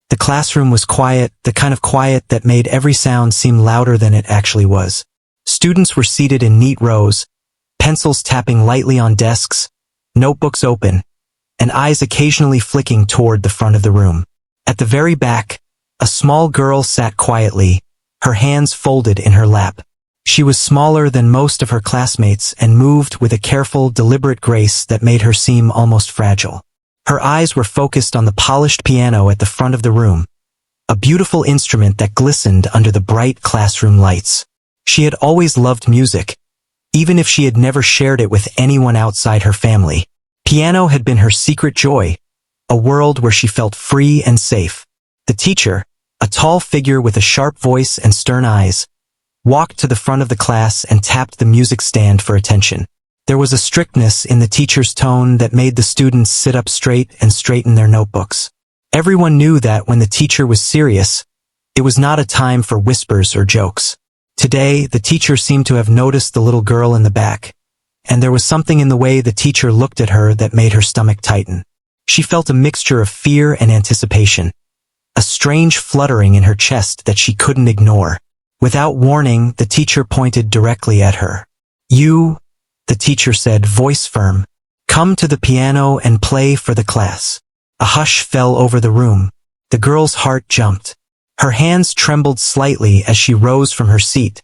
The classroom was quiet, the kind of quiet that made every sound seem louder than it actually was. Students were seated in neat rows, pencils tapping lightly on desks, notebooks open, and eyes occasionally flicking toward the front of the room. At the very back, a small girl sat quietly, her hands folded in her lap. She was smaller than most of her classmates and moved with a careful, deliberate grace that made her seem almost fragile. Her eyes were focused on the polished piano at the front of the room, a beautiful instrument that glistened under the bright classroom lights. She had always loved music, even if she had never shared it with anyone outside her family. Piano had been her secret joy, a world where she felt free and safe. The teacher, a tall figure with a sharp voice and stern eyes, walked to the front of the class and tapped the music stand for attention. There was a strictness in the teacher's tone that made the students sit up straight and straighten their notebooks. Everyone knew that when the teacher was serious, it was not a time for whispers or jokes. Today, the teacher seemed to have noticed the little girl in the back, and there was something in the way the teacher looked at her that made her stomach tighten. She felt a mixture of fear and anticipation, a strange fluttering in her chest that she couldn't ignore. Without warning, the teacher pointed directly at her. "You," the teacher said, voice firm, "come to the piano and play for the class." A hush fell over the room. The girl's heart jumped. Her hands trembled slightly as she rose from her seat,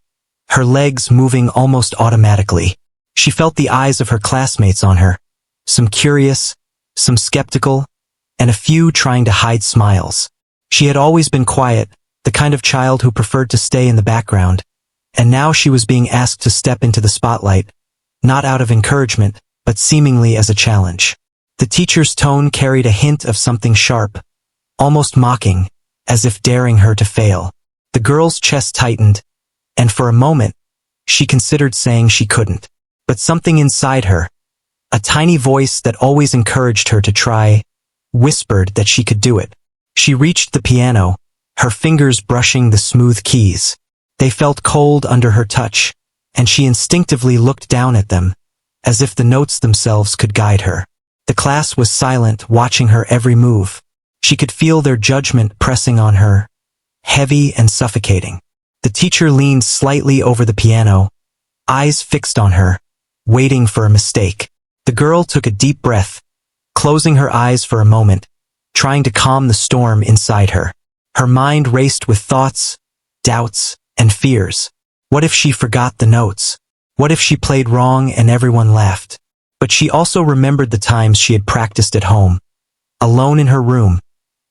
her legs moving almost automatically. She felt the eyes of her classmates on her, some curious, some skeptical, and a few trying to hide smiles. She had always been quiet, the kind of child who preferred to stay in the background, and now she was being asked to step into the spotlight, not out of encouragement, but seemingly as a challenge. The teacher's tone carried a hint of something sharp, almost mocking, as if daring her to fail. The girl's chest tightened, and for a moment, she considered saying she couldn't. But something inside her, a tiny voice that always encouraged her to try, whispered that she could do it. She reached the piano, her fingers brushing the smooth keys. They felt cold under her touch, and she instinctively looked down at them, as if the notes themselves could guide her. The class was silent, watching her every move. She could feel their judgment pressing on her, heavy and suffocating. The teacher leaned slightly over the piano, eyes fixed on her, waiting for a mistake. The girl took a deep breath, closing her eyes for a moment, trying to calm the storm inside her. Her mind raced with thoughts, doubts, and fears. What if she forgot the notes? What if she played wrong and everyone laughed? But she also remembered the times she had practiced at home, alone in her room,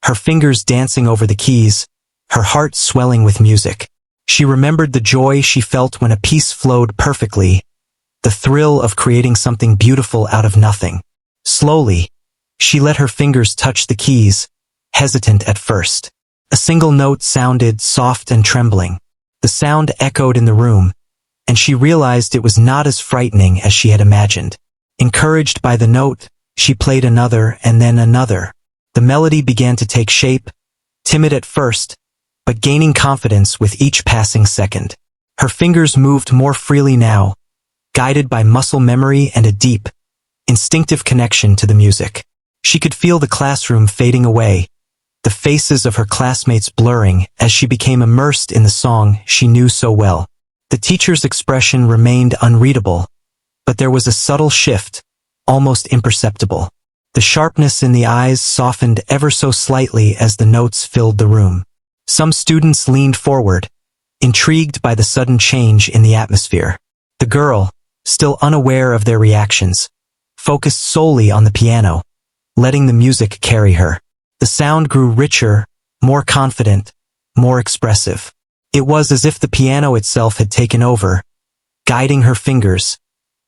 her fingers dancing over the keys, her heart swelling with music. She remembered the joy she felt when a piece flowed perfectly, the thrill of creating something beautiful out of nothing. Slowly, she let her fingers touch the keys, hesitant at first. A single note sounded soft and trembling. The sound echoed in the room, and she realized it was not as frightening as she had imagined. Encouraged by the note, she played another and then another. The melody began to take shape, timid at first, but gaining confidence with each passing second. Her fingers moved more freely now, guided by muscle memory and a deep, instinctive connection to the music. She could feel the classroom fading away, the faces of her classmates blurring as she became immersed in the song she knew so well. The teacher's expression remained unreadable, but there was a subtle shift, almost imperceptible. The sharpness in the eyes softened ever so slightly as the notes filled the room. Some students leaned forward, intrigued by the sudden change in the atmosphere. The girl, still unaware of their reactions, focused solely on the piano, letting the music carry her. The sound grew richer, more confident, more expressive. It was as if the piano itself had taken over, guiding her fingers,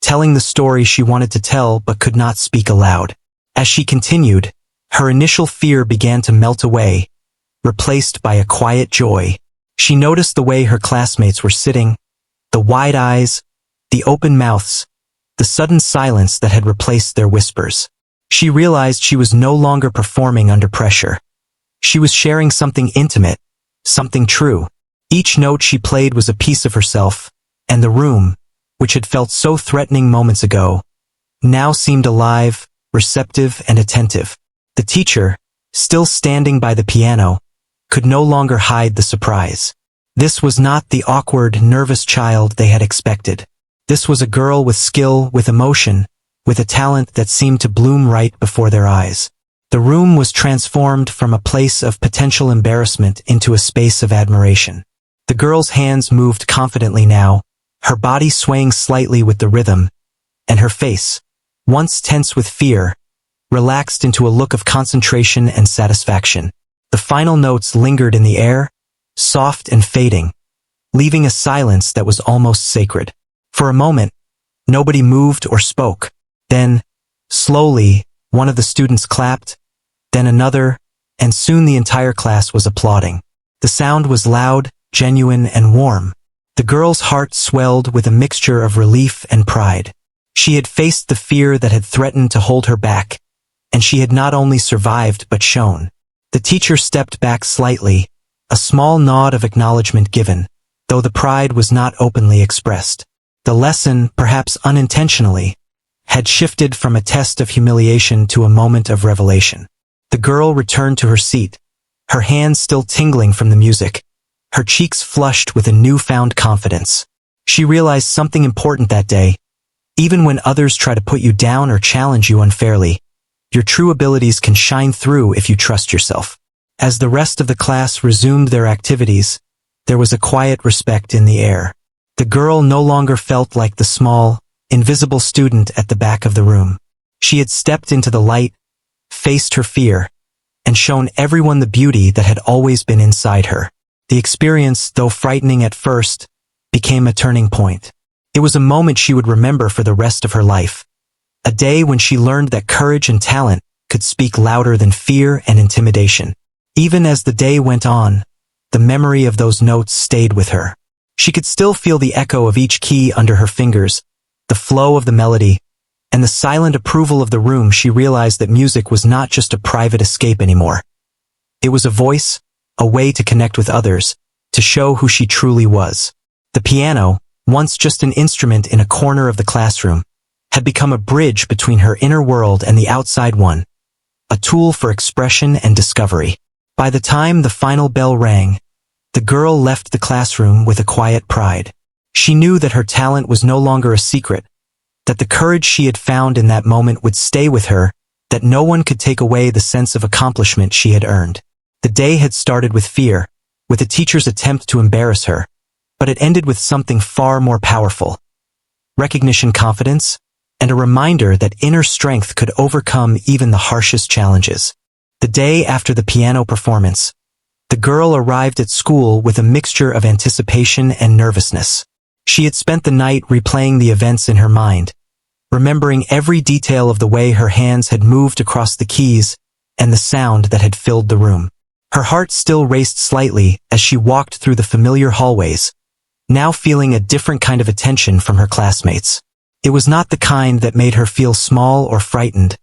telling the story she wanted to tell but could not speak aloud. As she continued, her initial fear began to melt away, replaced by a quiet joy. She noticed the way her classmates were sitting, the wide eyes, the open mouths, the sudden silence that had replaced their whispers. She realized she was no longer performing under pressure. She was sharing something intimate, something true. Each note she played was a piece of herself, and the room, which had felt so threatening moments ago, now seemed alive, receptive, and attentive. The teacher, still standing by the piano, could no longer hide the surprise. This was not the awkward, nervous child they had expected. This was a girl with skill, with emotion, with a talent that seemed to bloom right before their eyes. The room was transformed from a place of potential embarrassment into a space of admiration. The girl's hands moved confidently now, her body swaying slightly with the rhythm, and her face, once tense with fear, relaxed into a look of concentration and satisfaction. The final notes lingered in the air, soft and fading, leaving a silence that was almost sacred. For a moment, nobody moved or spoke. Then, slowly, one of the students clapped, then another, and soon the entire class was applauding. The sound was loud, genuine, and warm. The girl's heart swelled with a mixture of relief and pride. She had faced the fear that had threatened to hold her back, and she had not only survived but shone. The teacher stepped back slightly, a small nod of acknowledgement given, though the pride was not openly expressed. The lesson, perhaps unintentionally, had shifted from a test of humiliation to a moment of revelation. The girl returned to her seat, her hands still tingling from the music, her cheeks flushed with a newfound confidence. She realized something important that day. Even when others try to put you down or challenge you unfairly, your true abilities can shine through if you trust yourself. As the rest of the class resumed their activities, there was a quiet respect in the air. The girl no longer felt like the small, invisible student at the back of the room. She had stepped into the light, faced her fear, and shown everyone the beauty that had always been inside her. The experience, though frightening at first, became a turning point. It was a moment she would remember for the rest of her life. A day when she learned that courage and talent could speak louder than fear and intimidation. Even as the day went on, the memory of those notes stayed with her. She could still feel the echo of each key under her fingers, the flow of the melody, and the silent approval of the room. She realized that music was not just a private escape anymore. It was a voice, a way to connect with others, to show who she truly was. The piano, once just an instrument in a corner of the classroom, had become a bridge between her inner world and the outside one, a tool for expression and discovery. By the time the final bell rang, the girl left the classroom with a quiet pride. She knew that her talent was no longer a secret, that the courage she had found in that moment would stay with her, that no one could take away the sense of accomplishment she had earned. The day had started with fear, with a teacher's attempt to embarrass her, but it ended with something far more powerful. Recognition, confidence, and a reminder that inner strength could overcome even the harshest challenges. The day after the piano performance, the girl arrived at school with a mixture of anticipation and nervousness. She had spent the night replaying the events in her mind, remembering every detail of the way her hands had moved across the keys and the sound that had filled the room. Her heart still raced slightly as she walked through the familiar hallways, now feeling a different kind of attention from her classmates. It was not the kind that made her feel small or frightened,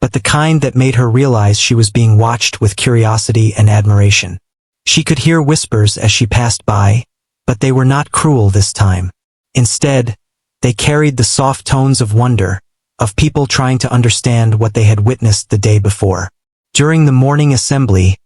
but the kind that made her realize she was being watched with curiosity and admiration. She could hear whispers as she passed by, but they were not cruel this time. Instead, they carried the soft tones of wonder, of people trying to understand what they had witnessed the day before. During the morning assembly,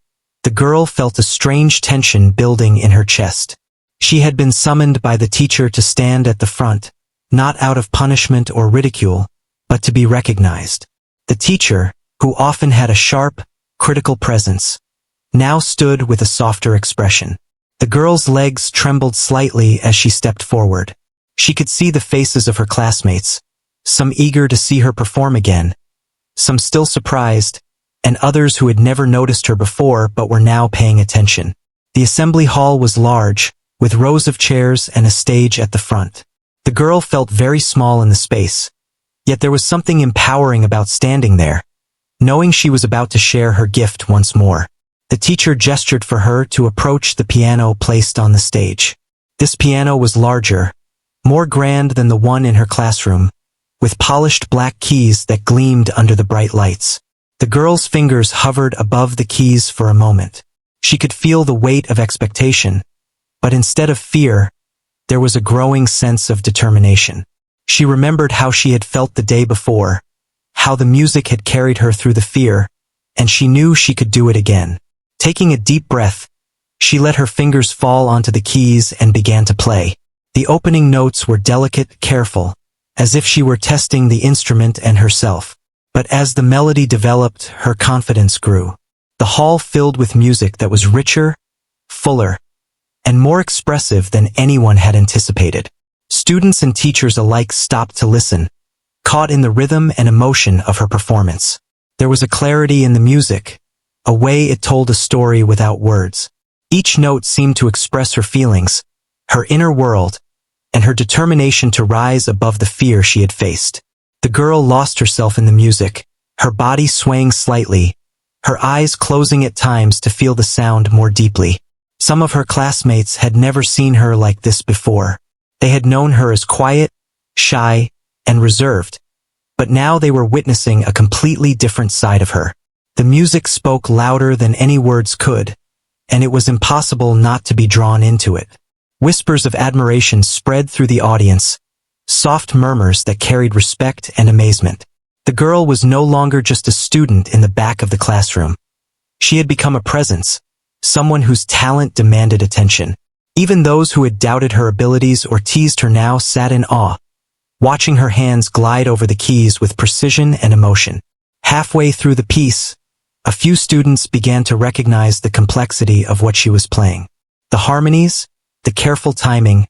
the girl felt a strange tension building in her chest. She had been summoned by the teacher to stand at the front, not out of punishment or ridicule, but to be recognized. The teacher, who often had a sharp, critical presence, now stood with a softer expression. The girl's legs trembled slightly as she stepped forward. She could see the faces of her classmates, some eager to see her perform again, some still surprised, and others who had never noticed her before but were now paying attention. The assembly hall was large, with rows of chairs and a stage at the front. The girl felt very small in the space, yet there was something empowering about standing there, knowing she was about to share her gift once more. The teacher gestured for her to approach the piano placed on the stage. This piano was larger, more grand than the one in her classroom, with polished black keys that gleamed under the bright lights. The girl's fingers hovered above the keys for a moment. She could feel the weight of expectation, but instead of fear, there was a growing sense of determination. She remembered how she had felt the day before, how the music had carried her through the fear, and she knew she could do it again. Taking a deep breath, She let her fingers fall onto the keys and began to play. The opening notes were delicate, careful, as if she were testing the instrument and herself. But as the melody developed, her confidence grew. The hall filled with music that was richer, fuller, and more expressive than anyone had anticipated. Students and teachers alike stopped to listen, caught in the rhythm and emotion of her performance. There was a clarity in the music, a way it told a story without words. Each note seemed to express her feelings, her inner world, and her determination to rise above the fear she had faced. The girl lost herself in the music, her body swaying slightly, her eyes closing at times to feel the sound more deeply. Some of her classmates had never seen her like this before. They had known her as quiet, shy, and reserved, but now they were witnessing a completely different side of her. The music spoke louder than any words could, and it was impossible not to be drawn into it. Whispers of admiration spread through the audience, soft murmurs that carried respect and amazement. The girl was no longer just a student in the back of the classroom. She had become a presence, someone whose talent demanded attention. Even those who had doubted her abilities or teased her now sat in awe, watching her hands glide over the keys with precision and emotion. Halfway through the piece, a few students began to recognize the complexity of what she was playing. The harmonies, the careful timing,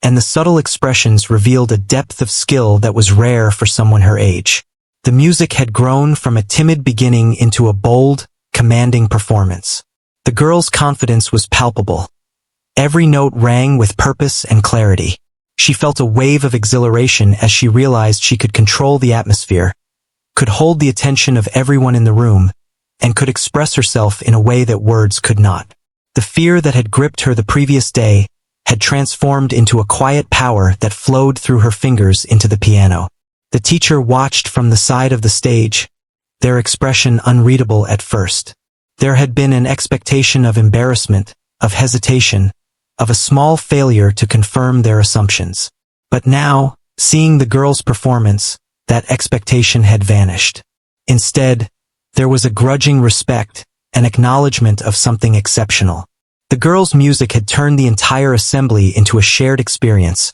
and the subtle expressions revealed a depth of skill that was rare for someone her age. The music had grown from a timid beginning into a bold, commanding performance. The girl's confidence was palpable. Every note rang with purpose and clarity. She felt a wave of exhilaration as she realized she could control the atmosphere, could hold the attention of everyone in the room, and could express herself in a way that words could not. The fear that had gripped her the previous day had transformed into a quiet power that flowed through her fingers into the piano. The teacher watched from the side of the stage, their expression unreadable at first. There had been an expectation of embarrassment, of hesitation, of a small failure to confirm their assumptions. But now, seeing the girl's performance, that expectation had vanished. Instead, there was a grudging respect, an acknowledgement of something exceptional. The girl's music had turned the entire assembly into a shared experience,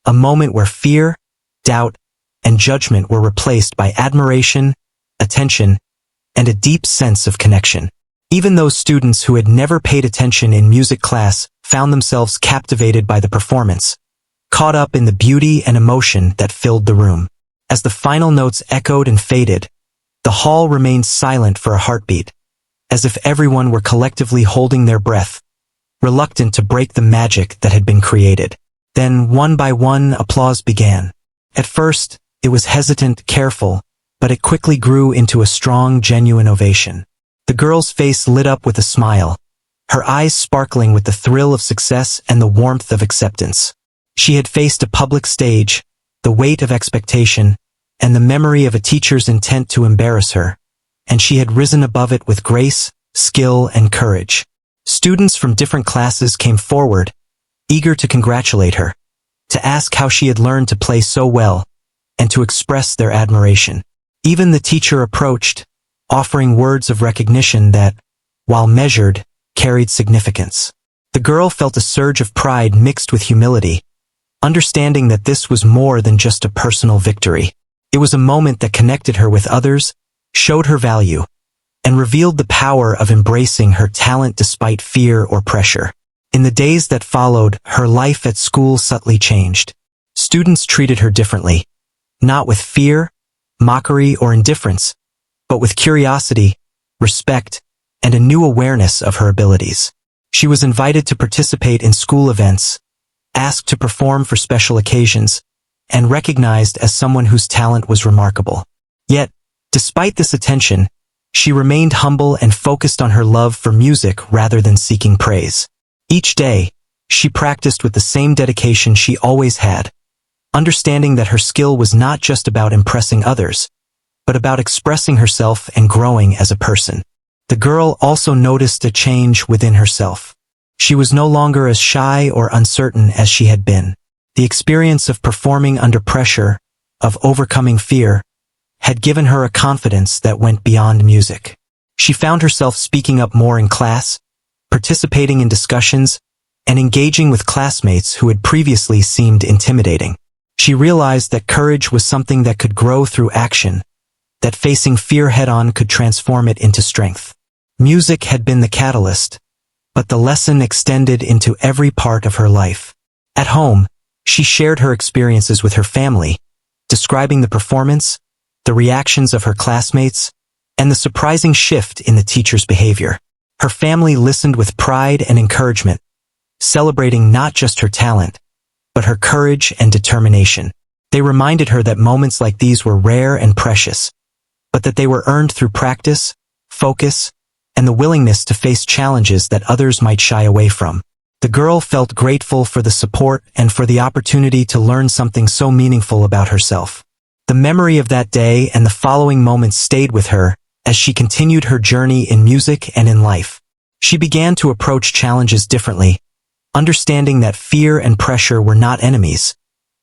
a moment where fear, doubt, and judgment were replaced by admiration, attention, and a deep sense of connection. Even those students who had never paid attention in music class found themselves captivated by the performance, caught up in the beauty and emotion that filled the room. As the final notes echoed and faded, the hall remained silent for a heartbeat, as if everyone were collectively holding their breath, reluctant to break the magic that had been created. Then, one by one, applause began. At first, it was hesitant, careful, but it quickly grew into a strong, genuine ovation. The girl's face lit up with a smile, her eyes sparkling with the thrill of success and the warmth of acceptance. She had faced a public stage, the weight of expectation, and the memory of a teacher's intent to embarrass her, and she had risen above it with grace, skill, and courage. Students from different classes came forward, eager to congratulate her, to ask how she had learned to play so well, and to express their admiration. Even the teacher approached, offering words of recognition that, while measured, carried significance. The girl felt a surge of pride mixed with humility, understanding that this was more than just a personal victory. It was a moment that connected her with others, showed her value, and revealed the power of embracing her talent despite fear or pressure. In the days that followed, her life at school subtly changed. Students treated her differently, not with fear, mockery, or indifference, but with curiosity, respect, and a new awareness of her abilities. She was invited to participate in school events, asked to perform for special occasions, and recognized as someone whose talent was remarkable. Yet, despite this attention, she remained humble and focused on her love for music rather than seeking praise. Each day, she practiced with the same dedication she always had, understanding that her skill was not just about impressing others, but about expressing herself and growing as a person. The girl also noticed a change within herself. She was no longer as shy or uncertain as she had been. The experience of performing under pressure, of overcoming fear, had given her a confidence that went beyond music. She found herself speaking up more in class, participating in discussions, and engaging with classmates who had previously seemed intimidating. She realized that courage was something that could grow through action, that facing fear head-on could transform it into strength. Music had been the catalyst, but the lesson extended into every part of her life. At home, she shared her experiences with her family, describing the performance, the reactions of her classmates, and the surprising shift in the teacher's behavior. Her family listened with pride and encouragement, celebrating not just her talent, but her courage and determination. They reminded her that moments like these were rare and precious, but that they were earned through practice, focus, and the willingness to face challenges that others might shy away from. The girl felt grateful for the support and for the opportunity to learn something so meaningful about herself. The memory of that day and the following moments stayed with her as she continued her journey in music and in life. She began to approach challenges differently, understanding that fear and pressure were not enemies,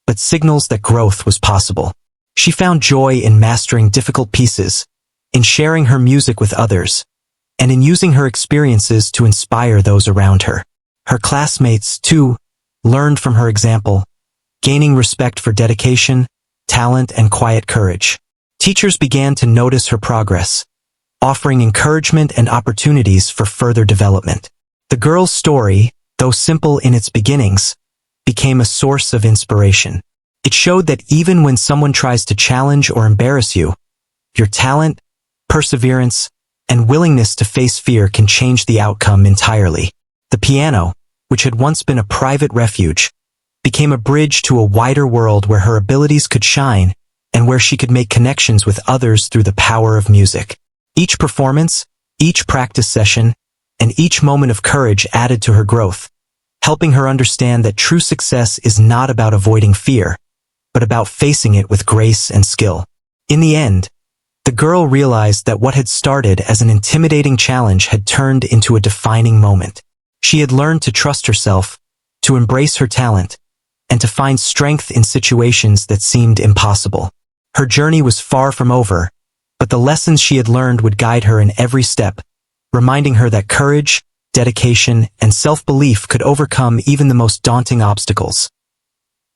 but signals that growth was possible. She found joy in mastering difficult pieces, in sharing her music with others, and in using her experiences to inspire those around her. Her classmates, too, learned from her example, gaining respect for dedication, talent, and quiet courage. Teachers began to notice her progress, offering encouragement and opportunities for further development. The girl's story, though simple in its beginnings, became a source of inspiration. It showed that even when someone tries to challenge or embarrass you, your talent, perseverance, and willingness to face fear can change the outcome entirely. The piano, which had once been a private refuge, became a bridge to a wider world where her abilities could shine and where she could make connections with others through the power of music. Each performance, each practice session, and each moment of courage added to her growth, helping her understand that true success is not about avoiding fear, but about facing it with grace and skill. In the end, the girl realized that what had started as an intimidating challenge had turned into a defining moment. She had learned to trust herself, to embrace her talent, and to find strength in situations that seemed impossible. Her journey was far from over, but the lessons she had learned would guide her in every step, reminding her that courage, dedication, and self-belief could overcome even the most daunting obstacles.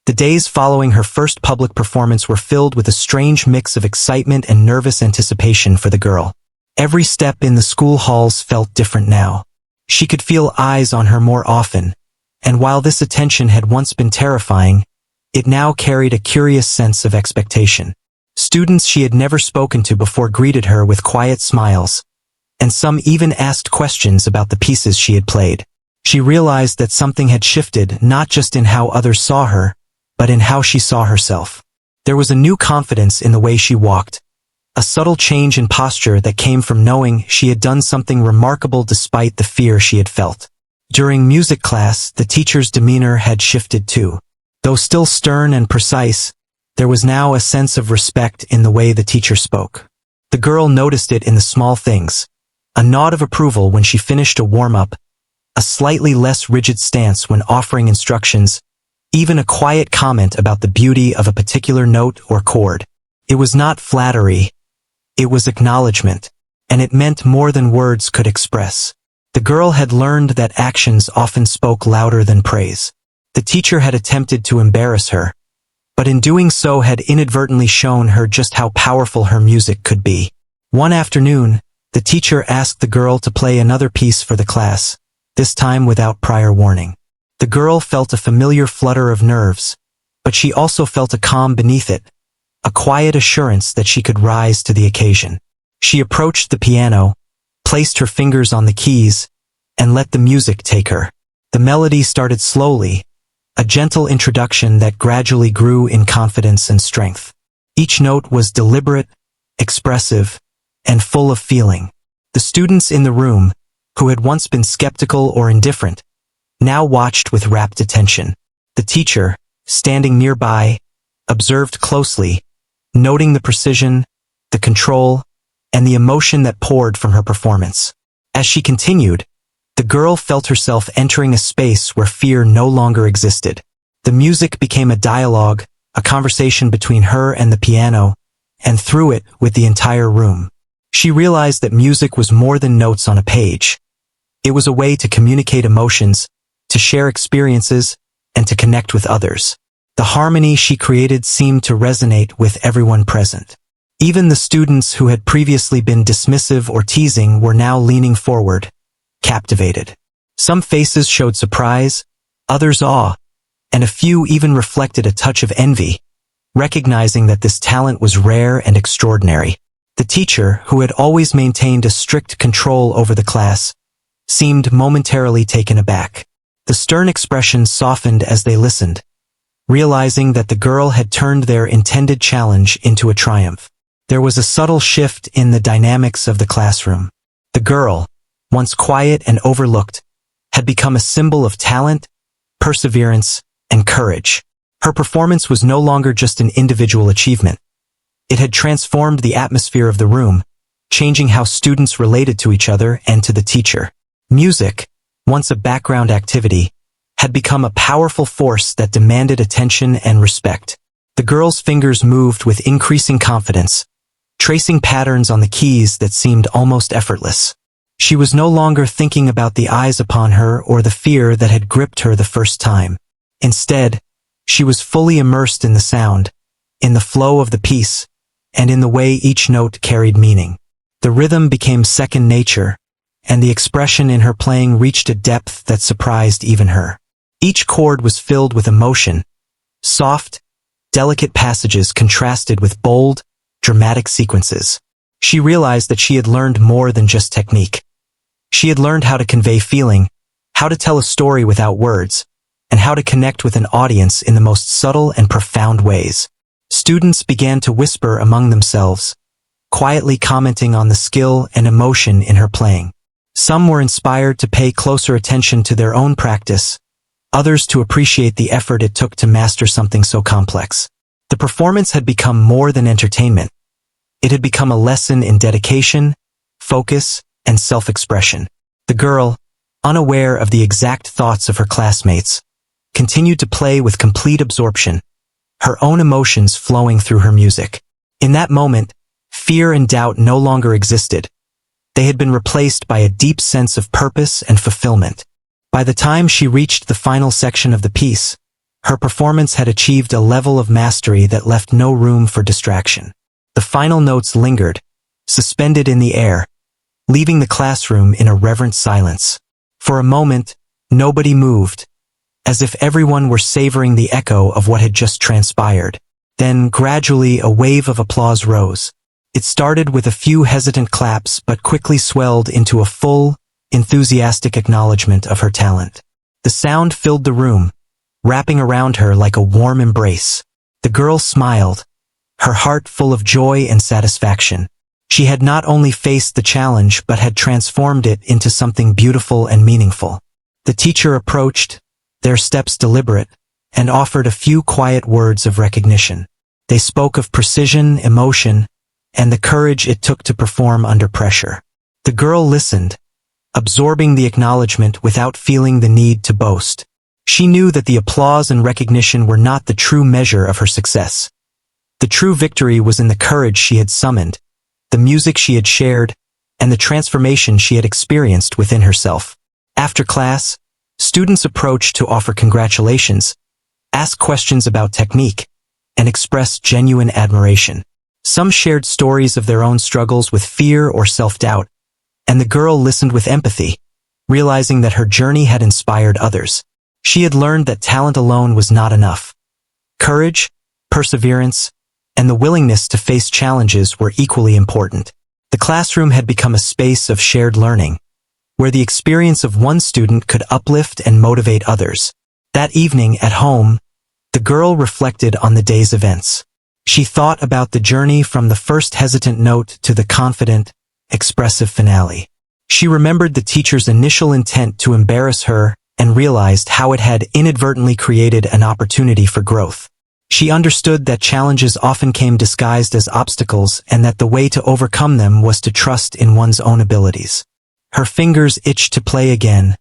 The days following her first public performance were filled with a strange mix of excitement and nervous anticipation for the girl. Every step in the school halls felt different now. She could feel eyes on her more often, and while this attention had once been terrifying, it now carried a curious sense of expectation. Students she had never spoken to before greeted her with quiet smiles, and some even asked questions about the pieces she had played. She realized that something had shifted not just in how others saw her, but in how she saw herself. There was a new confidence in the way she walked, a subtle change in posture that came from knowing she had done something remarkable despite the fear she had felt. During music class, the teacher's demeanor had shifted too. Though still stern and precise, there was now a sense of respect in the way the teacher spoke. The girl noticed it in the small things, a nod of approval when she finished a warm-up, a slightly less rigid stance when offering instructions, even a quiet comment about the beauty of a particular note or chord. It was not flattery, it was acknowledgement, and it meant more than words could express. The girl had learned that actions often spoke louder than praise. The teacher had attempted to embarrass her, but in doing so had inadvertently shown her just how powerful her music could be. One afternoon, the teacher asked the girl to play another piece for the class, this time without prior warning. The girl felt a familiar flutter of nerves, but she also felt a calm beneath it, a quiet assurance that she could rise to the occasion. She approached the piano, placed her fingers on the keys, and let the music take her. The melody started slowly, a gentle introduction that gradually grew in confidence and strength. Each note was deliberate, expressive, and full of feeling. The students in the room, who had once been skeptical or indifferent, now watched with rapt attention. The teacher, standing nearby, observed closely, noting the precision, the control, and the emotion that poured from her performance. As she continued, the girl felt herself entering a space where fear no longer existed. The music became a dialogue, a conversation between her and the piano, and through it with the entire room. She realized that music was more than notes on a page. It was a way to communicate emotions, to share experiences, and to connect with others. The harmony she created seemed to resonate with everyone present. Even the students who had previously been dismissive or teasing were now leaning forward, captivated. Some faces showed surprise, others awe, and a few even reflected a touch of envy, recognizing that this talent was rare and extraordinary. The teacher, who had always maintained a strict control over the class, seemed momentarily taken aback. The stern expression softened as they listened, realizing that the girl had turned their intended challenge into a triumph. There was a subtle shift in the dynamics of the classroom. The girl, once quiet and overlooked, had become a symbol of talent, perseverance, and courage. Her performance was no longer just an individual achievement. It had transformed the atmosphere of the room, changing how students related to each other and to the teacher. Music, once a background activity, had become a powerful force that demanded attention and respect. The girl's fingers moved with increasing confidence, tracing patterns on the keys that seemed almost effortless. She was no longer thinking about the eyes upon her or the fear that had gripped her the first time. Instead, she was fully immersed in the sound, in the flow of the piece, and in the way each note carried meaning. The rhythm became second nature, and the expression in her playing reached a depth that surprised even her. Each chord was filled with emotion. Soft, delicate passages contrasted with bold, dramatic sequences. She realized that she had learned more than just technique. She had learned how to convey feeling, how to tell a story without words, and how to connect with an audience in the most subtle and profound ways. Students began to whisper among themselves, quietly commenting on the skill and emotion in her playing. Some were inspired to pay closer attention to their own practice, others to appreciate the effort it took to master something so complex. The performance had become more than entertainment. It had become a lesson in dedication, focus, and self-expression. The girl, unaware of the exact thoughts of her classmates, continued to play with complete absorption, her own emotions flowing through her music. In that moment, fear and doubt no longer existed. They had been replaced by a deep sense of purpose and fulfillment. By the time she reached the final section of the piece, her performance had achieved a level of mastery that left no room for distraction. The final notes lingered, suspended in the air, leaving the classroom in a reverent silence. For a moment, nobody moved, as if everyone were savoring the echo of what had just transpired. Then, gradually, a wave of applause rose. It started with a few hesitant claps but quickly swelled into a full, enthusiastic acknowledgement of her talent. The sound filled the room, wrapping around her like a warm embrace. The girl smiled, her heart full of joy and satisfaction. She had not only faced the challenge but had transformed it into something beautiful and meaningful. The teacher approached, their steps deliberate, and offered a few quiet words of recognition. They spoke of precision, emotion, and the courage it took to perform under pressure. The girl listened, absorbing the acknowledgement without feeling the need to boast. She knew that the applause and recognition were not the true measure of her success. The true victory was in the courage she had summoned, the music she had shared, and the transformation she had experienced within herself. After class, students approached to offer congratulations, ask questions about technique, and express genuine admiration. Some shared stories of their own struggles with fear or self-doubt, and the girl listened with empathy, realizing that her journey had inspired others. She had learned that talent alone was not enough. Courage, perseverance, and the willingness to face challenges were equally important. The classroom had become a space of shared learning, where the experience of one student could uplift and motivate others. That evening at home, the girl reflected on the day's events. She thought about the journey from the first hesitant note to the confident, expressive finale. She remembered the teacher's initial intent to embarrass her and realized how it had inadvertently created an opportunity for growth. She understood that challenges often came disguised as obstacles and that the way to overcome them was to trust in one's own abilities. Her fingers itched to play again,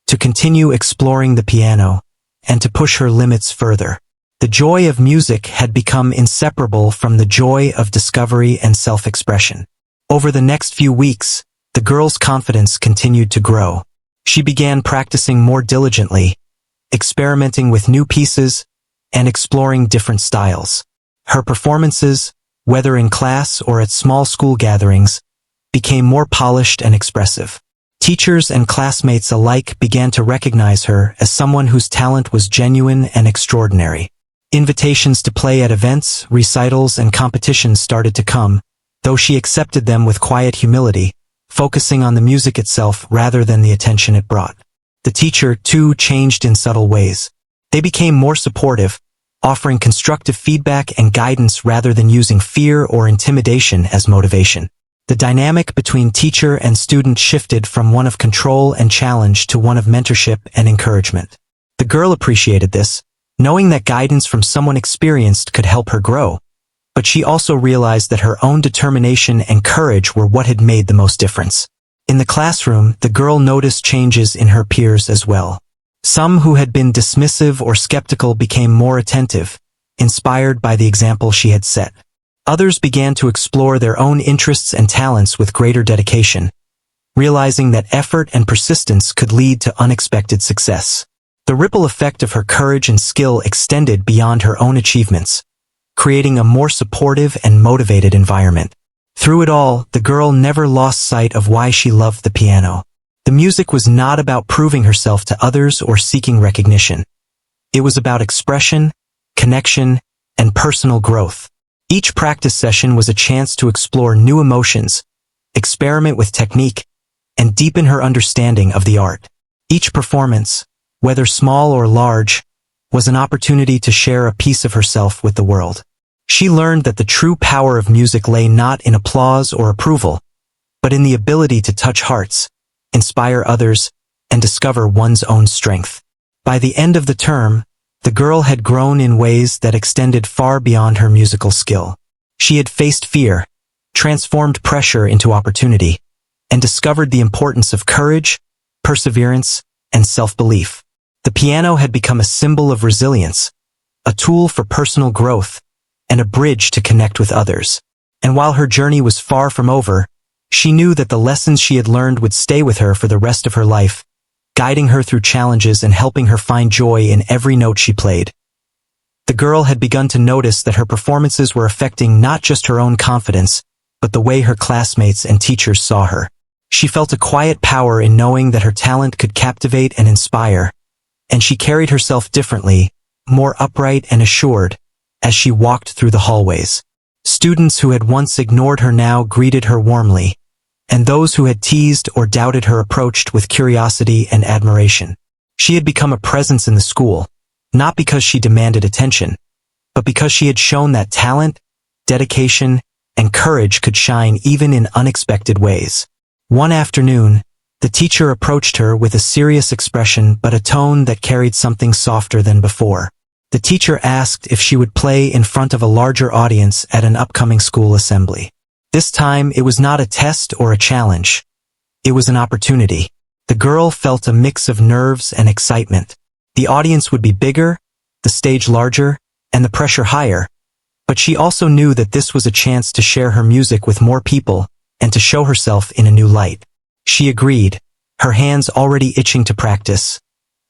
to continue exploring the piano, and to push her limits further. The joy of music had become inseparable from the joy of discovery and self-expression. Over the next few weeks, the girl's confidence continued to grow. She began practicing more diligently, experimenting with new pieces, and exploring different styles. Her performances, whether in class or at small school gatherings, became more polished and expressive. Teachers and classmates alike began to recognize her as someone whose talent was genuine and extraordinary. Invitations to play at events, recitals, and competitions started to come, though she accepted them with quiet humility, focusing on the music itself rather than the attention it brought. The teacher, too, changed in subtle ways. They became more supportive, offering constructive feedback and guidance rather than using fear or intimidation as motivation. The dynamic between teacher and student shifted from one of control and challenge to one of mentorship and encouragement. The girl appreciated this, knowing that guidance from someone experienced could help her grow, but she also realized that her own determination and courage were what had made the most difference. In the classroom, the girl noticed changes in her peers as well. Some who had been dismissive or skeptical became more attentive, inspired by the example she had set. Others began to explore their own interests and talents with greater dedication, realizing that effort and persistence could lead to unexpected success. The ripple effect of her courage and skill extended beyond her own achievements, creating a more supportive and motivated environment. Through it all, the girl never lost sight of why she loved the piano. The music was not about proving herself to others or seeking recognition. It was about expression, connection, and personal growth. Each practice session was a chance to explore new emotions, experiment with technique, and deepen her understanding of the art. Each performance, whether small or large, was an opportunity to share a piece of herself with the world. She learned that the true power of music lay not in applause or approval, but in the ability to touch hearts, inspire others, and discover one's own strength. By the end of the term, the girl had grown in ways that extended far beyond her musical skill. She had faced fear, transformed pressure into opportunity, and discovered the importance of courage, perseverance, and self-belief. The piano had become a symbol of resilience, a tool for personal growth, and a bridge to connect with others. And while her journey was far from over, she knew that the lessons she had learned would stay with her for the rest of her life, guiding her through challenges and helping her find joy in every note she played. The girl had begun to notice that her performances were affecting not just her own confidence, but the way her classmates and teachers saw her. She felt a quiet power in knowing that her talent could captivate and inspire, and she carried herself differently, more upright and assured, as she walked through the hallways. Students who had once ignored her now greeted her warmly, and those who had teased or doubted her approached with curiosity and admiration. She had become a presence in the school, not because she demanded attention, but because she had shown that talent, dedication, and courage could shine even in unexpected ways. One afternoon, the teacher approached her with a serious expression but a tone that carried something softer than before. The teacher asked if she would play in front of a larger audience at an upcoming school assembly. This time, it was not a test or a challenge. It was an opportunity. The girl felt a mix of nerves and excitement. The audience would be bigger, the stage larger, and the pressure higher, but she also knew that this was a chance to share her music with more people and to show herself in a new light. She agreed, her hands already itching to practice,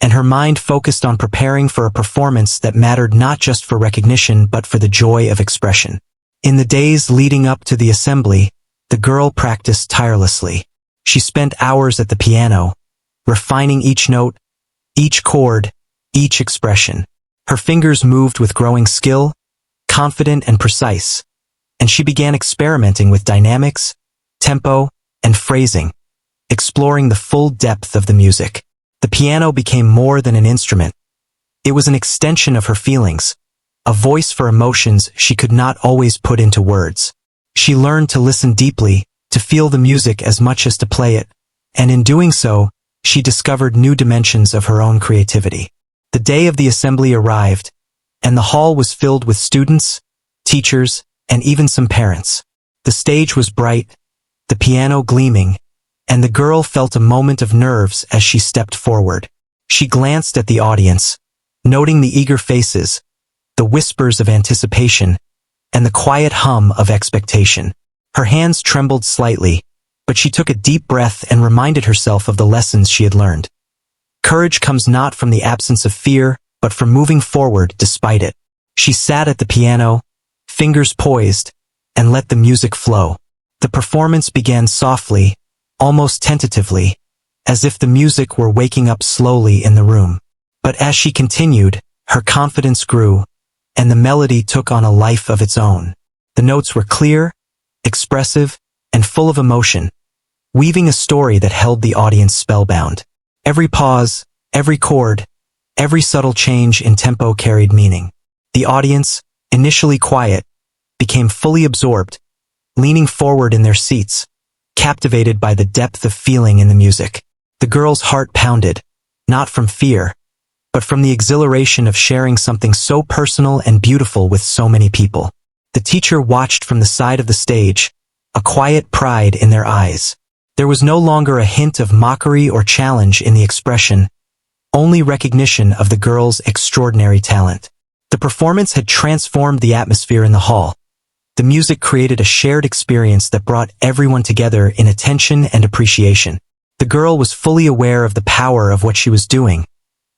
and her mind focused on preparing for a performance that mattered not just for recognition but for the joy of expression. In the days leading up to the assembly, the girl practiced tirelessly. She spent hours at the piano, refining each note, each chord, each expression. Her fingers moved with growing skill, confident and precise, and she began experimenting with dynamics, tempo, and phrasing, exploring the full depth of the music. The piano became more than an instrument. It was an extension of her feelings, a voice for emotions she could not always put into words. She learned to listen deeply, to feel the music as much as to play it, and in doing so, she discovered new dimensions of her own creativity. The day of the assembly arrived, and the hall was filled with students, teachers, and even some parents. The stage was bright, the piano gleaming, and the girl felt a moment of nerves as she stepped forward. She glanced at the audience, noting the eager faces, the whispers of anticipation, and the quiet hum of expectation. Her hands trembled slightly, but she took a deep breath and reminded herself of the lessons she had learned. Courage comes not from the absence of fear, but from moving forward despite it. She sat at the piano, fingers poised, and let the music flow. The performance began softly, almost tentatively, as if the music were waking up slowly in the room. But as she continued, her confidence grew, and the melody took on a life of its own. The notes were clear, expressive, and full of emotion, weaving a story that held the audience spellbound. Every pause, every chord, every subtle change in tempo carried meaning. The audience, initially quiet, became fully absorbed, leaning forward in their seats, captivated by the depth of feeling in the music. The girl's heart pounded, not from fear, but from the exhilaration of sharing something so personal and beautiful with so many people. The teacher watched from the side of the stage, a quiet pride in their eyes. There was no longer a hint of mockery or challenge in the expression, only recognition of the girl's extraordinary talent. The performance had transformed the atmosphere in the hall. The music created a shared experience that brought everyone together in attention and appreciation. The girl was fully aware of the power of what she was doing,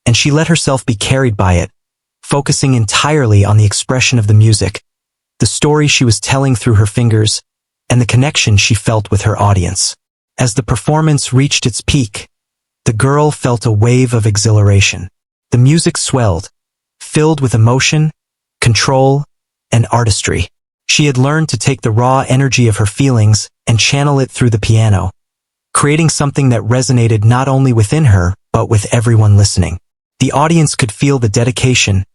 and she let herself be carried by it, focusing entirely on the expression of the music, the story she was telling through her fingers, and the connection she felt with her audience. As the performance reached its peak, the girl felt a wave of exhilaration. The music swelled, filled with emotion, control, and artistry. She had learned to take the raw energy of her feelings and channel it through the piano, creating something that resonated not only within her, but with everyone listening. The audience could feel the dedication,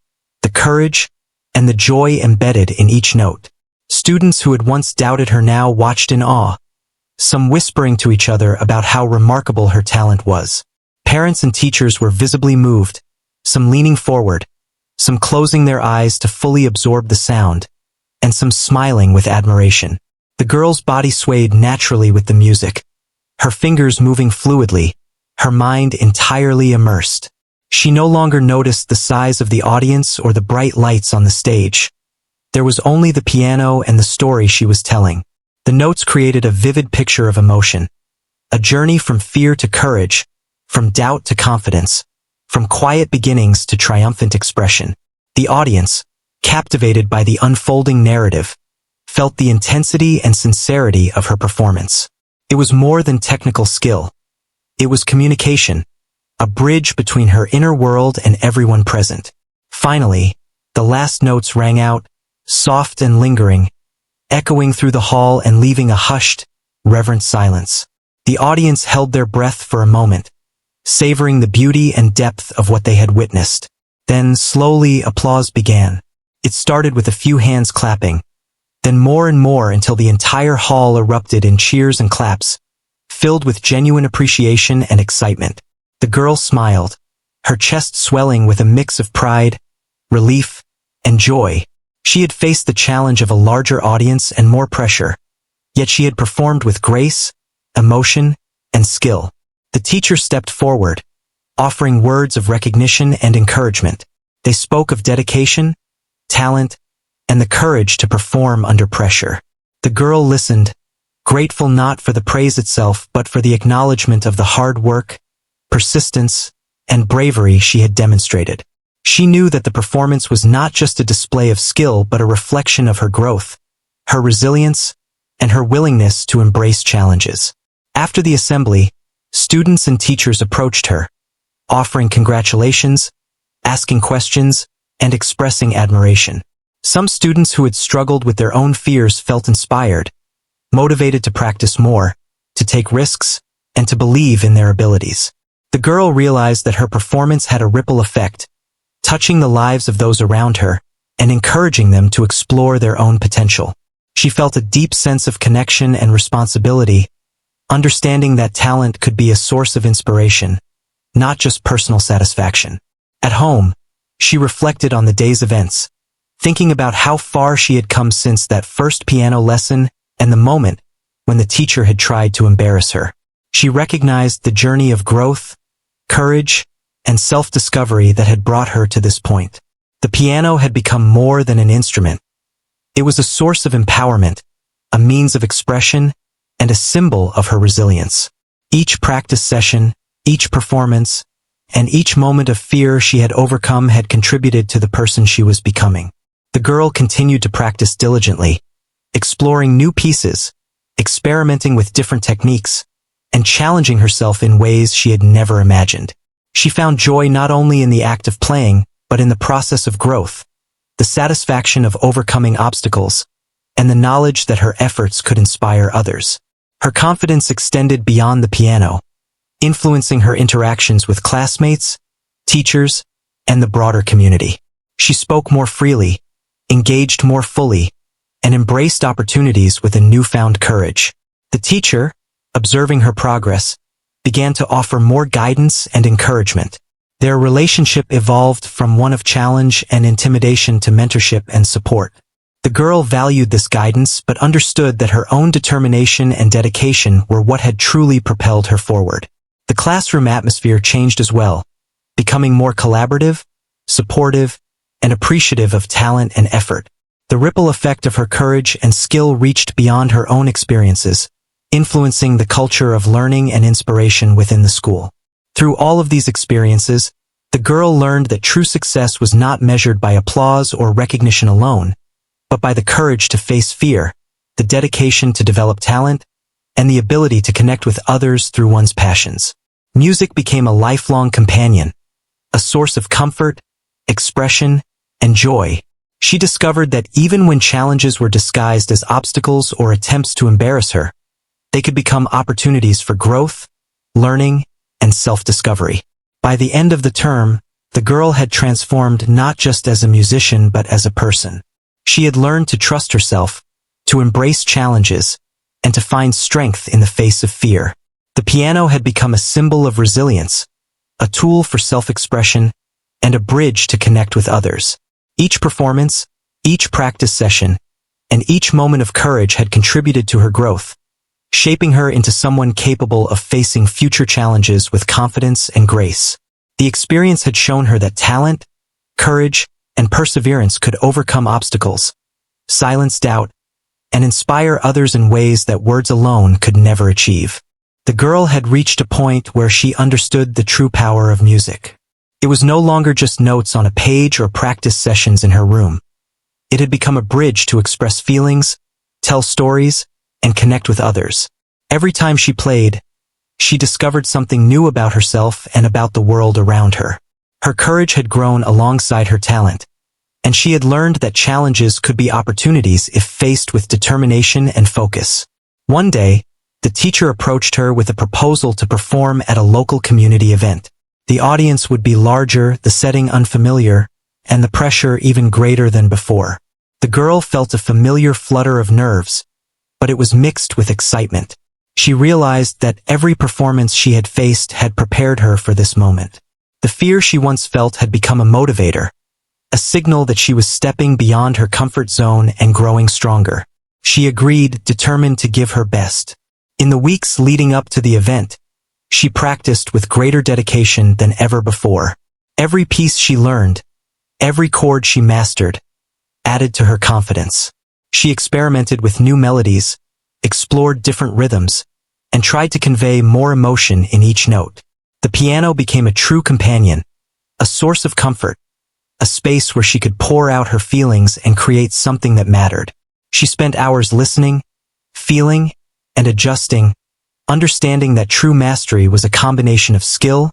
the courage, and the joy embedded in each note. Students who had once doubted her now watched in awe, some whispering to each other about how remarkable her talent was. Parents and teachers were visibly moved, some leaning forward, some closing their eyes to fully absorb the sound, and some smiling with admiration. The girl's body swayed naturally with the music, her fingers moving fluidly, her mind entirely immersed. She no longer noticed the size of the audience or the bright lights on the stage. There was only the piano and the story she was telling. The notes created a vivid picture of emotion, a journey from fear to courage, from doubt to confidence, from quiet beginnings to triumphant expression. The audience, captivated by the unfolding narrative, felt the intensity and sincerity of her performance. It was more than technical skill. It was communication, a bridge between her inner world and everyone present. Finally, the last notes rang out, soft and lingering, echoing through the hall and leaving a hushed, reverent silence. The audience held their breath for a moment, savoring the beauty and depth of what they had witnessed. Then slowly applause began. It started with a few hands clapping, then more and more until the entire hall erupted in cheers and claps, filled with genuine appreciation and excitement. The girl smiled, her chest swelling with a mix of pride, relief, and joy. She had faced the challenge of a larger audience and more pressure, yet she had performed with grace, emotion, and skill. The teacher stepped forward, offering words of recognition and encouragement. They spoke of dedication, talent, and the courage to perform under pressure. The girl listened, grateful not for the praise itself but for the acknowledgement of the hard work, persistence, and bravery she had demonstrated. She knew that the performance was not just a display of skill but a reflection of her growth, her resilience, and her willingness to embrace challenges. After the assembly, students and teachers approached her, offering congratulations, asking questions, and expressing admiration. Some students who had struggled with their own fears felt inspired, motivated to practice more, to take risks, and to believe in their abilities. The girl realized that her performance had a ripple effect, touching the lives of those around her and encouraging them to explore their own potential. She felt a deep sense of connection and responsibility, understanding that talent could be a source of inspiration, not just personal satisfaction. At home, she reflected on the day's events, thinking about how far she had come since that first piano lesson and the moment when the teacher had tried to embarrass her. She recognized the journey of growth, courage, and self-discovery that had brought her to this point. The piano had become more than an instrument. It was a source of empowerment, a means of expression, and a symbol of her resilience. Each practice session, each performance, and each moment of fear she had overcome had contributed to the person she was becoming. The girl continued to practice diligently, exploring new pieces, experimenting with different techniques, and challenging herself in ways she had never imagined. She found joy not only in the act of playing, but in the process of growth, the satisfaction of overcoming obstacles, and the knowledge that her efforts could inspire others. Her confidence extended beyond the piano, influencing her interactions with classmates, teachers, and the broader community. She spoke more freely, engaged more fully, and embraced opportunities with a newfound courage. The teacher, observing her progress, began to offer more guidance and encouragement. Their relationship evolved from one of challenge and intimidation to mentorship and support. The girl valued this guidance but understood that her own determination and dedication were what had truly propelled her forward. The classroom atmosphere changed as well, becoming more collaborative, supportive, and appreciative of talent and effort. The ripple effect of her courage and skill reached beyond her own experiences, influencing the culture of learning and inspiration within the school. Through all of these experiences, the girl learned that true success was not measured by applause or recognition alone, but by the courage to face fear, the dedication to develop talent, and the ability to connect with others through one's passions. Music became a lifelong companion, a source of comfort, expression, and joy. She discovered that even when challenges were disguised as obstacles or attempts to embarrass her, they could become opportunities for growth, learning, and self-discovery. By the end of the term, the girl had transformed not just as a musician but as a person. She had learned to trust herself, to embrace challenges, and to find strength in the face of fear. The piano had become a symbol of resilience, a tool for self-expression, and a bridge to connect with others. Each performance, each practice session, and each moment of courage had contributed to her growth, shaping her into someone capable of facing future challenges with confidence and grace. The experience had shown her that talent, courage, and perseverance could overcome obstacles, silence doubt, and inspire others in ways that words alone could never achieve. The girl had reached a point where she understood the true power of music. It was no longer just notes on a page or practice sessions in her room. It had become a bridge to express feelings, tell stories, and connect with others. Every time she played, she discovered something new about herself and about the world around her. Her courage had grown alongside her talent, and she had learned that challenges could be opportunities if faced with determination and focus. One day, the teacher approached her with a proposal to perform at a local community event. The audience would be larger, the setting unfamiliar, and the pressure even greater than before. The girl felt a familiar flutter of nerves, but it was mixed with excitement. She realized that every performance she had faced had prepared her for this moment. The fear she once felt had become a motivator, a signal that she was stepping beyond her comfort zone and growing stronger. She agreed, determined to give her best. In the weeks leading up to the event, she practiced with greater dedication than ever before. Every piece she learned, every chord she mastered, added to her confidence. She experimented with new melodies, explored different rhythms, and tried to convey more emotion in each note. The piano became a true companion, a source of comfort, a space where she could pour out her feelings and create something that mattered. She spent hours listening, feeling, and adjusting, understanding that true mastery was a combination of skill,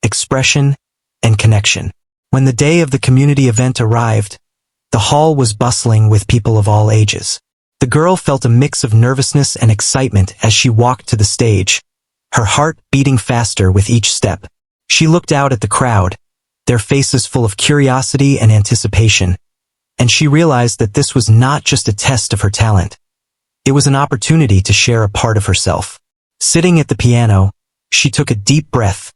expression, and connection. When the day of the community event arrived, the hall was bustling with people of all ages. The girl felt a mix of nervousness and excitement as she walked to the stage, her heart beating faster with each step. She looked out at the crowd, their faces full of curiosity and anticipation, and she realized that this was not just a test of her talent. It was an opportunity to share a part of herself. Sitting at the piano, she took a deep breath,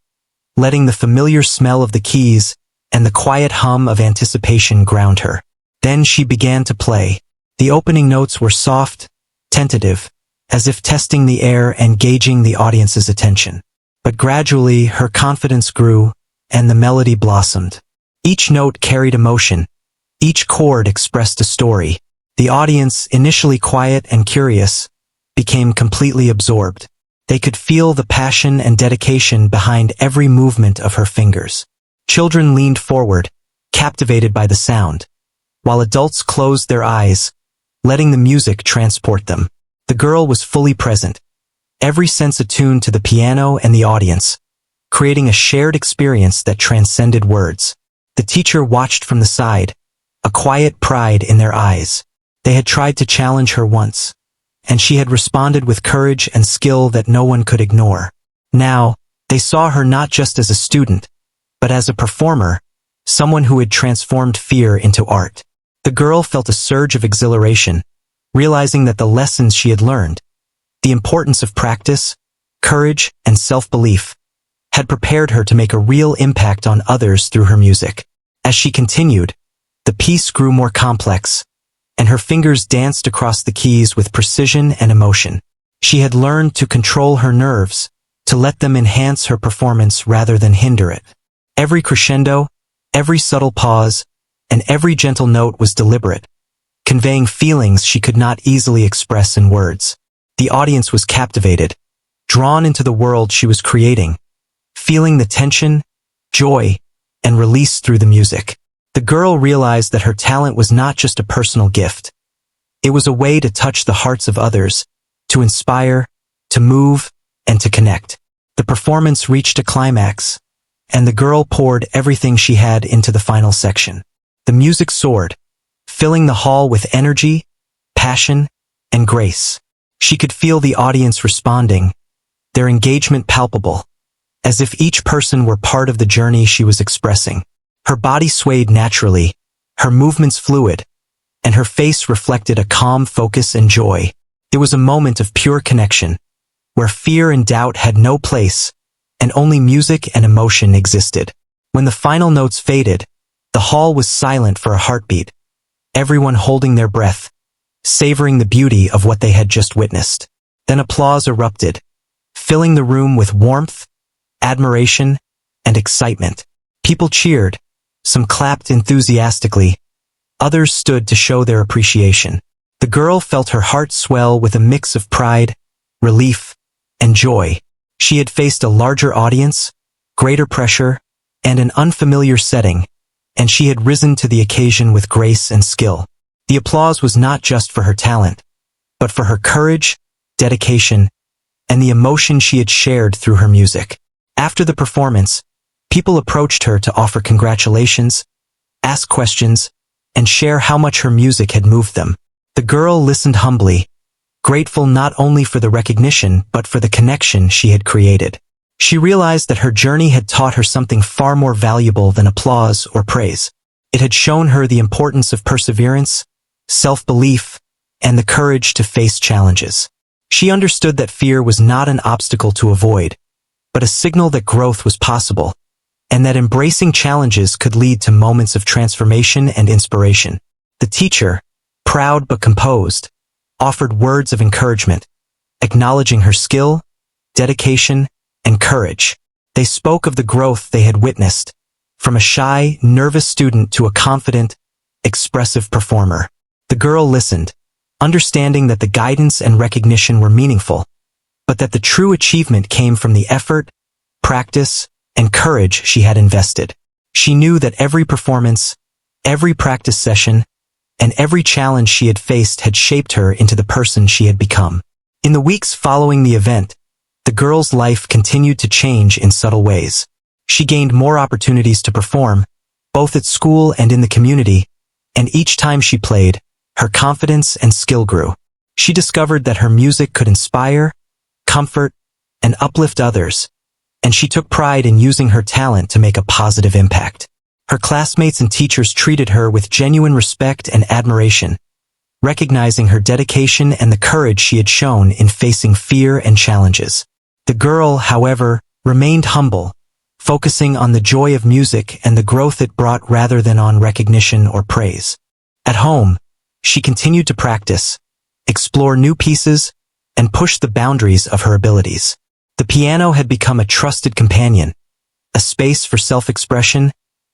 letting the familiar smell of the keys and the quiet hum of anticipation ground her. Then she began to play. The opening notes were soft, tentative, as if testing the air and gauging the audience's attention. But gradually, her confidence grew, and the melody blossomed. Each note carried emotion. Each chord expressed a story. The audience, initially quiet and curious, became completely absorbed. They could feel the passion and dedication behind every movement of her fingers. Children leaned forward, captivated by the sound, while adults closed their eyes, letting the music transport them. The girl was fully present, every sense attuned to the piano and the audience, creating a shared experience that transcended words. The teacher watched from the side, a quiet pride in their eyes. They had tried to challenge her once, and she had responded with courage and skill that no one could ignore. Now, they saw her not just as a student, but as a performer, someone who had transformed fear into art. The girl felt a surge of exhilaration, realizing that the lessons she had learned, the importance of practice, courage, and self-belief, had prepared her to make a real impact on others through her music. As she continued, the piece grew more complex, and her fingers danced across the keys with precision and emotion. She had learned to control her nerves, to let them enhance her performance rather than hinder it. Every crescendo, every subtle pause, and every gentle note was deliberate, conveying feelings she could not easily express in words. The audience was captivated, drawn into the world she was creating, feeling the tension, joy, and release through the music. The girl realized that her talent was not just a personal gift. It was a way to touch the hearts of others, to inspire, to move, and to connect. The performance reached a climax, and the girl poured everything she had into the final section. The music soared, filling the hall with energy, passion, and grace. She could feel the audience responding, their engagement palpable, as if each person were part of the journey she was expressing. Her body swayed naturally, her movements fluid, and her face reflected a calm focus and joy. It was a moment of pure connection, where fear and doubt had no place, and only music and emotion existed. When the final notes faded, the hall was silent for a heartbeat, everyone holding their breath, savoring the beauty of what they had just witnessed. Then applause erupted, filling the room with warmth, admiration, and excitement. People cheered, some clapped enthusiastically, others stood to show their appreciation. The girl felt her heart swell with a mix of pride, relief, and joy. She had faced a larger audience, greater pressure, and an unfamiliar setting, and she had risen to the occasion with grace and skill. The applause was not just for her talent, but for her courage, dedication, and the emotion she had shared through her music. After the performance, people approached her to offer congratulations, ask questions, and share how much her music had moved them. The girl listened humbly, grateful not only for the recognition but for the connection she had created. She realized that her journey had taught her something far more valuable than applause or praise. It had shown her the importance of perseverance, self-belief, and the courage to face challenges. She understood that fear was not an obstacle to avoid, but a signal that growth was possible, and that embracing challenges could lead to moments of transformation and inspiration. The teacher, proud but composed, offered words of encouragement, acknowledging her skill, dedication, and courage. They spoke of the growth they had witnessed, from a shy, nervous student to a confident, expressive performer. The girl listened, understanding that the guidance and recognition were meaningful, but that the true achievement came from the effort, practice, and courage she had invested. She knew that every performance, every practice session, and every challenge she had faced had shaped her into the person she had become. In the weeks following the event, the girl's life continued to change in subtle ways. She gained more opportunities to perform, both at school and in the community, and each time she played, her confidence and skill grew. She discovered that her music could inspire, comfort, and uplift others, and she took pride in using her talent to make a positive impact. Her classmates and teachers treated her with genuine respect and admiration, recognizing her dedication and the courage she had shown in facing fear and challenges. The girl, however, remained humble, focusing on the joy of music and the growth it brought rather than on recognition or praise. At home, she continued to practice, explore new pieces, and push the boundaries of her abilities. The piano had become a trusted companion, a space for self-expression,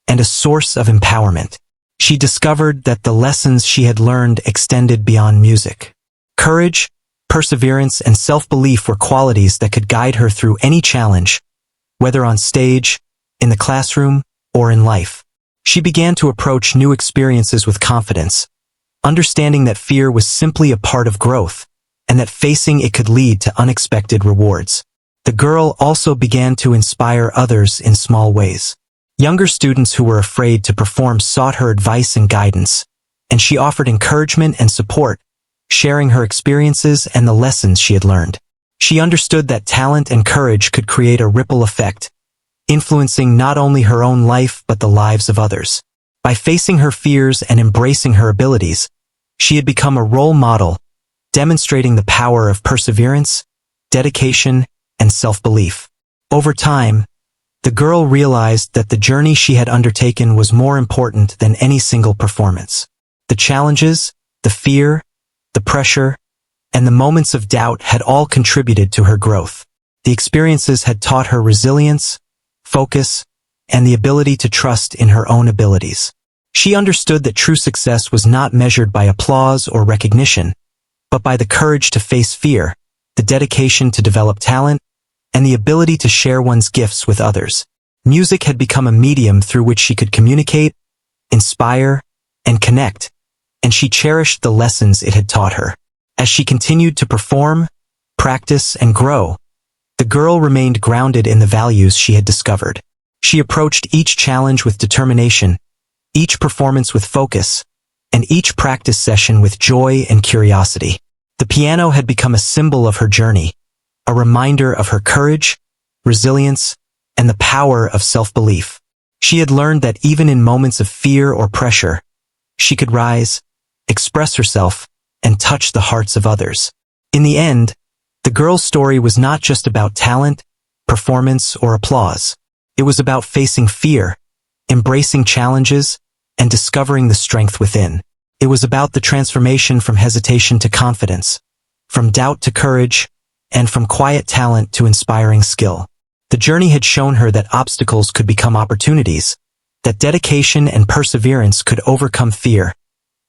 and a source of empowerment. She discovered that the lessons she had learned extended beyond music. Courage, perseverance, and self-belief were qualities that could guide her through any challenge, whether on stage, in the classroom, or in life. She began to approach new experiences with confidence, understanding that fear was simply a part of growth, and that facing it could lead to unexpected rewards. The girl also began to inspire others in small ways. Younger students who were afraid to perform sought her advice and guidance, and she offered encouragement and support, sharing her experiences and the lessons she had learned. She understood that talent and courage could create a ripple effect, influencing not only her own life but the lives of others. By facing her fears and embracing her abilities, she had become a role model, demonstrating the power of perseverance, dedication, and self-belief. Over time, the girl realized that the journey she had undertaken was more important than any single performance. The challenges, the fear, the pressure, and the moments of doubt had all contributed to her growth. The experiences had taught her resilience, focus, and the ability to trust in her own abilities. She understood that true success was not measured by applause or recognition, but by the courage to face fear, the dedication to develop talent, and the ability to share one's gifts with others. Music had become a medium through which she could communicate, inspire, and connect, and she cherished the lessons it had taught her. As she continued to perform, practice, and grow, the girl remained grounded in the values she had discovered. She approached each challenge with determination, each performance with focus, and each practice session with joy and curiosity. The piano had become a symbol of her journey, a reminder of her courage, resilience, and the power of self-belief. She had learned that even in moments of fear or pressure, she could rise, express herself, and touch the hearts of others. In the end, the girl's story was not just about talent, performance, or applause. It was about facing fear, embracing challenges, and discovering the strength within. It was about the transformation from hesitation to confidence, from doubt to courage, and from quiet talent to inspiring skill. The journey had shown her that obstacles could become opportunities, that dedication and perseverance could overcome fear,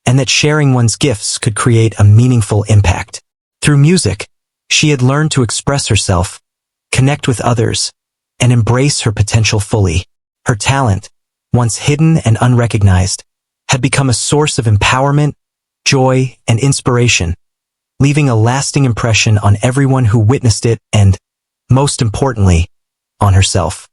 and that sharing one's gifts could create a meaningful impact. Through music, she had learned to express herself, connect with others, and embrace her potential fully. Her talent, once hidden and unrecognized, had become a source of empowerment, joy, and inspiration, leaving a lasting impression on everyone who witnessed it and, most importantly, on herself.